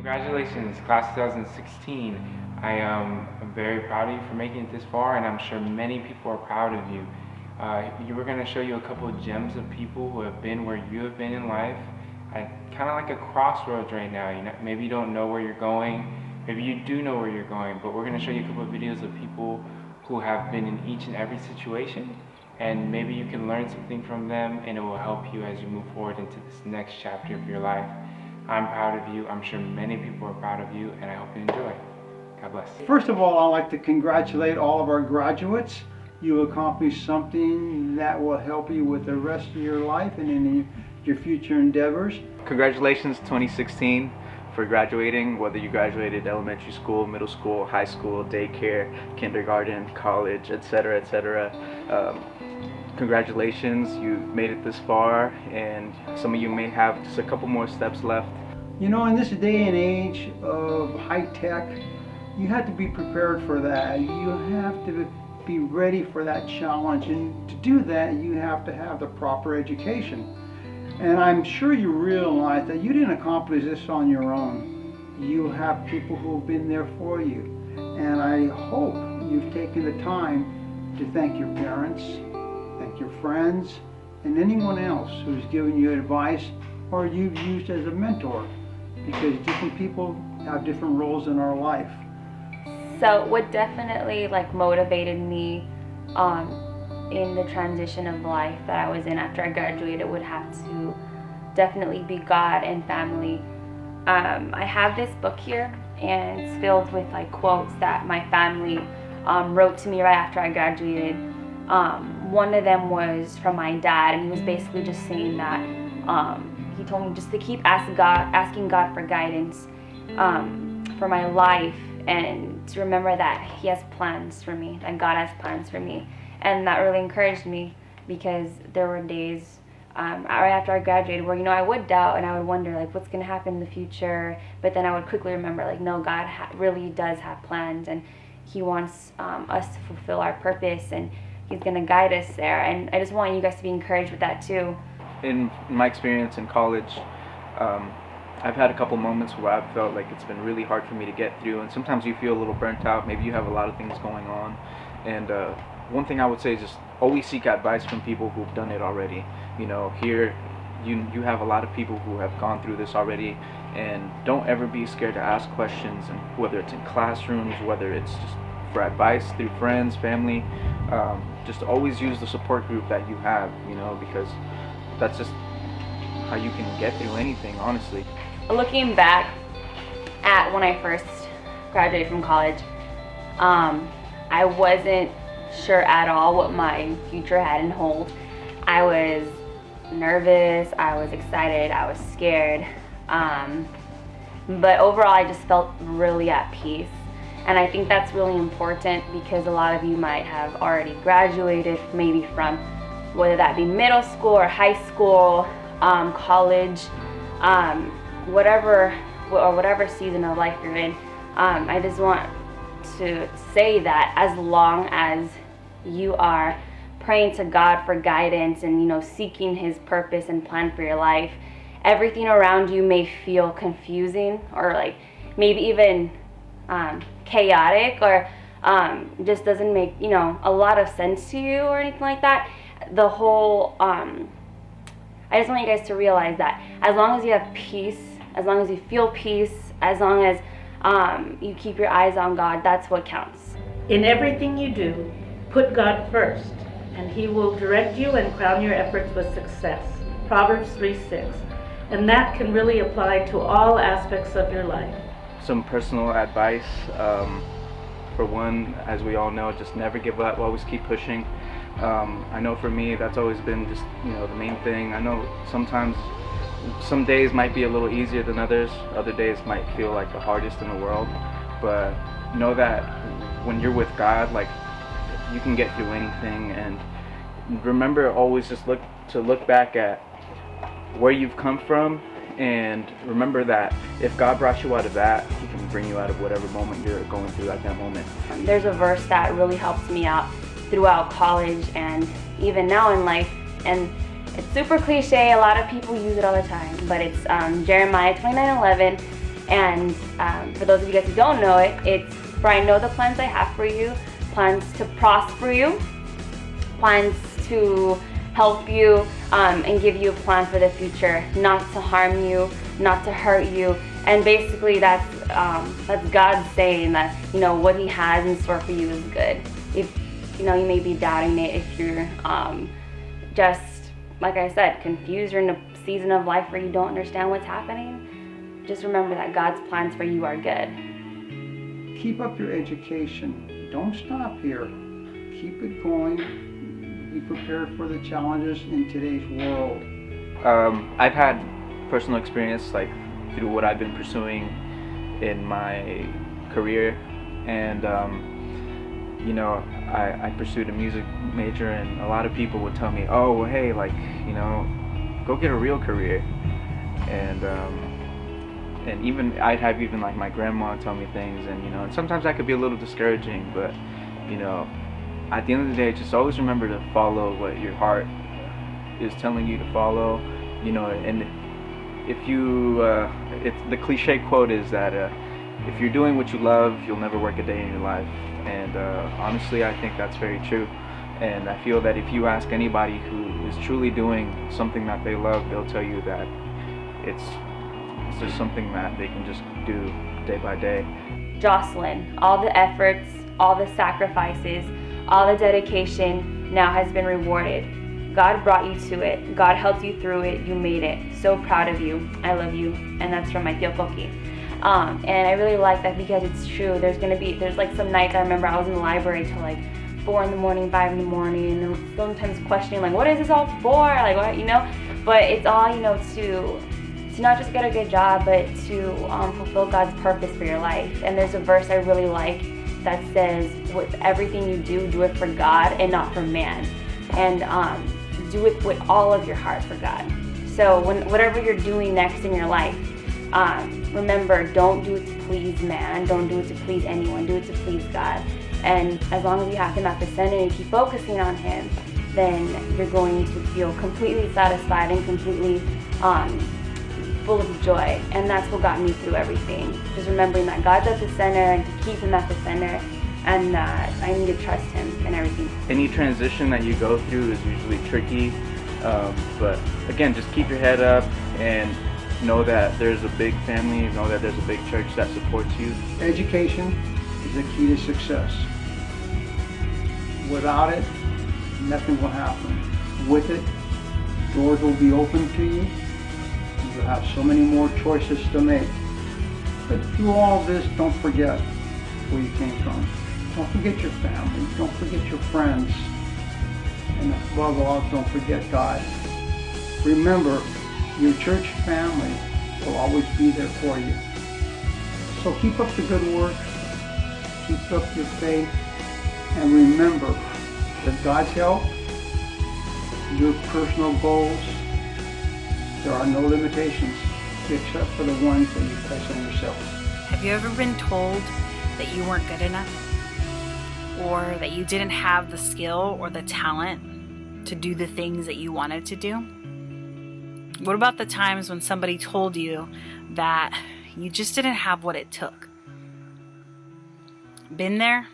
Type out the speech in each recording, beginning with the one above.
Congratulations, class 2016. I'm very proud of you for making it this far, and I'm sure many people are proud of you. You were going to show you a couple of gems of people who have been where you have been in life, kind of like a crossroads right now. Maybe you don't know where you're going, maybe you do know where you're going, but we're going to show you a couple of videos of people who have been in each and every situation, and maybe you can learn something from them, and it will help you as you move forward into this next chapter of your life. I'm proud of you. I'm sure many people are proud of you, and I hope you enjoy. God bless. First of all, I'd like to congratulate all of our graduates. You accomplished something that will help you with the rest of your life and in your future endeavors. Congratulations 2016 for graduating, whether you graduated elementary school, middle school, high school, daycare, kindergarten, college, etc., etc. Congratulations, you made it this far, and some of you may have just a couple more steps left. You know, in this day and age of high tech, you have to be prepared for that. You have to be ready for that challenge, and to do that, you have to have the proper education. And I'm sure you realize that you didn't accomplish this on your own. You have people who have been there for you. And I hope you've taken the time to thank your parents, thank your friends, and anyone else who's given you advice or you've used as a mentor, because different people have different roles in our life. So what definitely motivated me in the transition of life that I was in after I graduated would have to definitely be God and family. I have this book here, and it's filled with quotes that my family wrote to me right after I graduated. One of them was from my dad, and he was basically just saying that he told me just to keep asking God for guidance for my life, and to remember that He has plans for me, that God has plans for me. And that really encouraged me, because there were days right after I graduated where I would doubt and I would wonder what's going to happen in the future, but then I would quickly remember no, God really does have plans, and He wants us to fulfill our purpose, and He's going to guide us there. And I just want you guys to be encouraged with that too. In my experience in college, I've had a couple moments where I've felt like it's been really hard for me to get through, and sometimes you feel a little burnt out. Maybe you have a lot of things going on, and one thing I would say is just always seek advice from people who've done it already. Here you have a lot of people who have gone through this already, and don't ever be scared to ask questions, and whether it's in classrooms, whether it's just for advice through friends, family, just always use the support group that you have, because that's just how you can get through anything, honestly. Looking back at when I first graduated from college, I wasn't sure at all what my future had in hold. I was nervous, I was excited, I was scared, but overall I just felt really at peace. And I think that's really important, because a lot of you might have already graduated, maybe from whether that be middle school or high school, college, whatever season of life you're in. I just want to say that as long as you are praying to God for guidance and seeking His purpose and plan for your life, everything around you may feel confusing or maybe even chaotic, or just doesn't make a lot of sense to you or anything like that. The whole I just want you guys to realize that as long as you have peace, as long as you feel peace, as long as you keep your eyes on God, that's what counts. In everything you do, put God first, and He will direct you and crown your efforts with success. Proverbs 3:6. And that can really apply to all aspects of your life. Some personal advice, for one, as we all know, just never give up, always keep pushing. I know for me that's always been just the main thing. I know sometimes some days might be a little easier than others, other days might feel like the hardest in the world, but know that when you're with God, you can get through anything. And remember, always just look back at where you've come from, and remember that if God brought you out of that, He can bring you out of whatever moment you're going through at that moment. There's a verse that really helps me out throughout college and even now in life, and it's super cliche, a lot of people use it all the time, but it's Jeremiah 29:11, And for those of you guys who don't know it, it's for I know the plans I have for you, plans to prosper you, plans to help you, and give you a plan for the future, not to harm you, not to hurt you. And basically that's God saying that, you know, what he has in store for you is good. If you know, you may be doubting it, if you're just, like I said, confused or in a season of life where you don't understand what's happening, just remember that God's plans for you are good. Keep up your education. Don't stop here. Keep it going. Be prepared for the challenges in today's world. I've had personal experience like through what I've been pursuing in my career, and you know, I pursued a music major, and a lot of people would tell me, oh, well, hey, like, you know, go get a real career. And even I'd have even like my grandma tell me things, and you know, and sometimes that could be a little discouraging, but you know, at the end of the day, just always remember to follow what your heart is telling you to follow, you know. And if you it's the cliche quote is that if you're doing what you love, you'll never work a day in your life. And honestly, I think that's very true. And I feel that if you ask anybody who is truly doing something that they love, they'll tell you that it's just something that they can just do day by day. Jocelyn, all the efforts, all the sacrifices, all the dedication now has been rewarded. God brought you to it. God helped you through it. You made it. So proud of you. I love you. And that's from my tío Coqui. And I really like that because it's true. There's like some nights I remember I was in the library till like 4 in the morning, 5 in the morning, and sometimes questioning like, what is this all for? Like, what, you know? But it's all, you know, to not just get a good job, but to fulfill God's purpose for your life. And there's a verse I really like that says, with everything you do it for God and not for man. And do it with all of your heart for God. So whatever you're doing next in your life, remember, don't do it to please man, don't do it to please anyone, do it to please God. And as long as you have him at the center and you keep focusing on him, then you're going to feel completely satisfied and completely full of joy. And that's what got me through everything. Just remembering that God's at the center and to keep him at the center, and that I need to trust him in everything. Any transition that you go through is usually tricky, but again, just keep your head up and know that there's a big family, know that there's a big church that supports you. Education is the key to success. Without it, nothing will happen. With it, doors will be open to you. You'll have so many more choices to make. But through all this, don't forget where you came from. Don't forget your family. Don't forget your friends. And above all, don't forget God. Remember, your church family will always be there for you. So keep up the good work. Keep up your faith. And remember, with God's help, your personal goals, there are no limitations except for the ones that you place on yourself. Have you ever been told that you weren't good enough? Or that you didn't have the skill or the talent to do the things that you wanted to do? What about the times when somebody told you that you just didn't have what it took? Been there,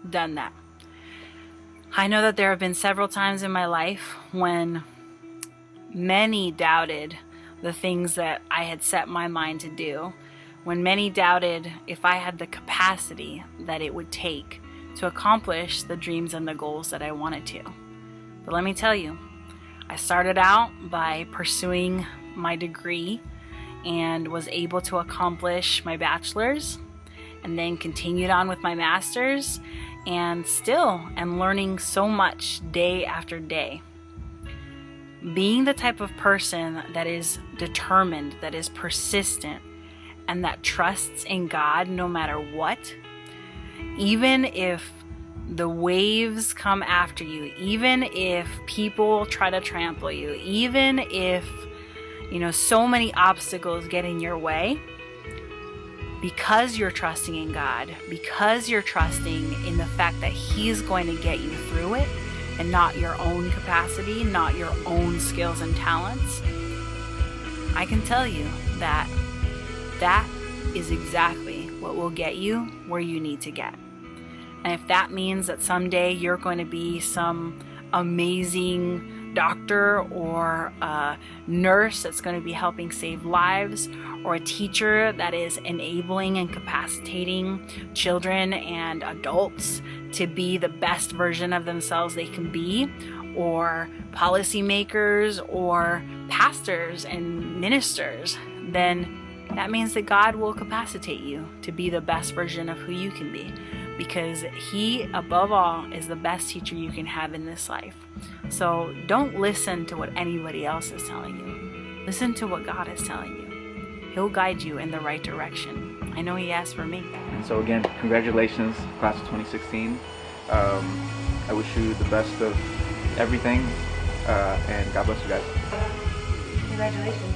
done that. I know that there have been several times in my life when many doubted the things that I had set my mind to do, when many doubted if I had the capacity that it would take to accomplish the dreams and the goals that I wanted to. But let me tell you, I started out by pursuing my degree and was able to accomplish my bachelor's, and then continued on with my master's, and still am learning so much day after day. Being the type of person that is determined, that is persistent, and that trusts in God no matter what, even if the waves come after you, even if people try to trample you, even if, so many obstacles get in your way, because you're trusting in God, because you're trusting in the fact that He's going to get you through it, and not your own capacity, not your own skills and talents, I can tell you that is exactly what will get you where you need to get. And if that means that someday you're going to be some amazing doctor or a nurse that's going to be helping save lives, or a teacher that is enabling and capacitating children and adults to be the best version of themselves they can be, or policymakers or pastors and ministers, then that means that God will capacitate you to be the best version of who you can be, because He, above all, is the best teacher you can have in this life. So don't listen to what anybody else is telling you. Listen to what God is telling you. He'll guide you in the right direction. I know He has for me. And so again, congratulations, class of 2016. I wish you the best of everything, and God bless you guys. Congratulations.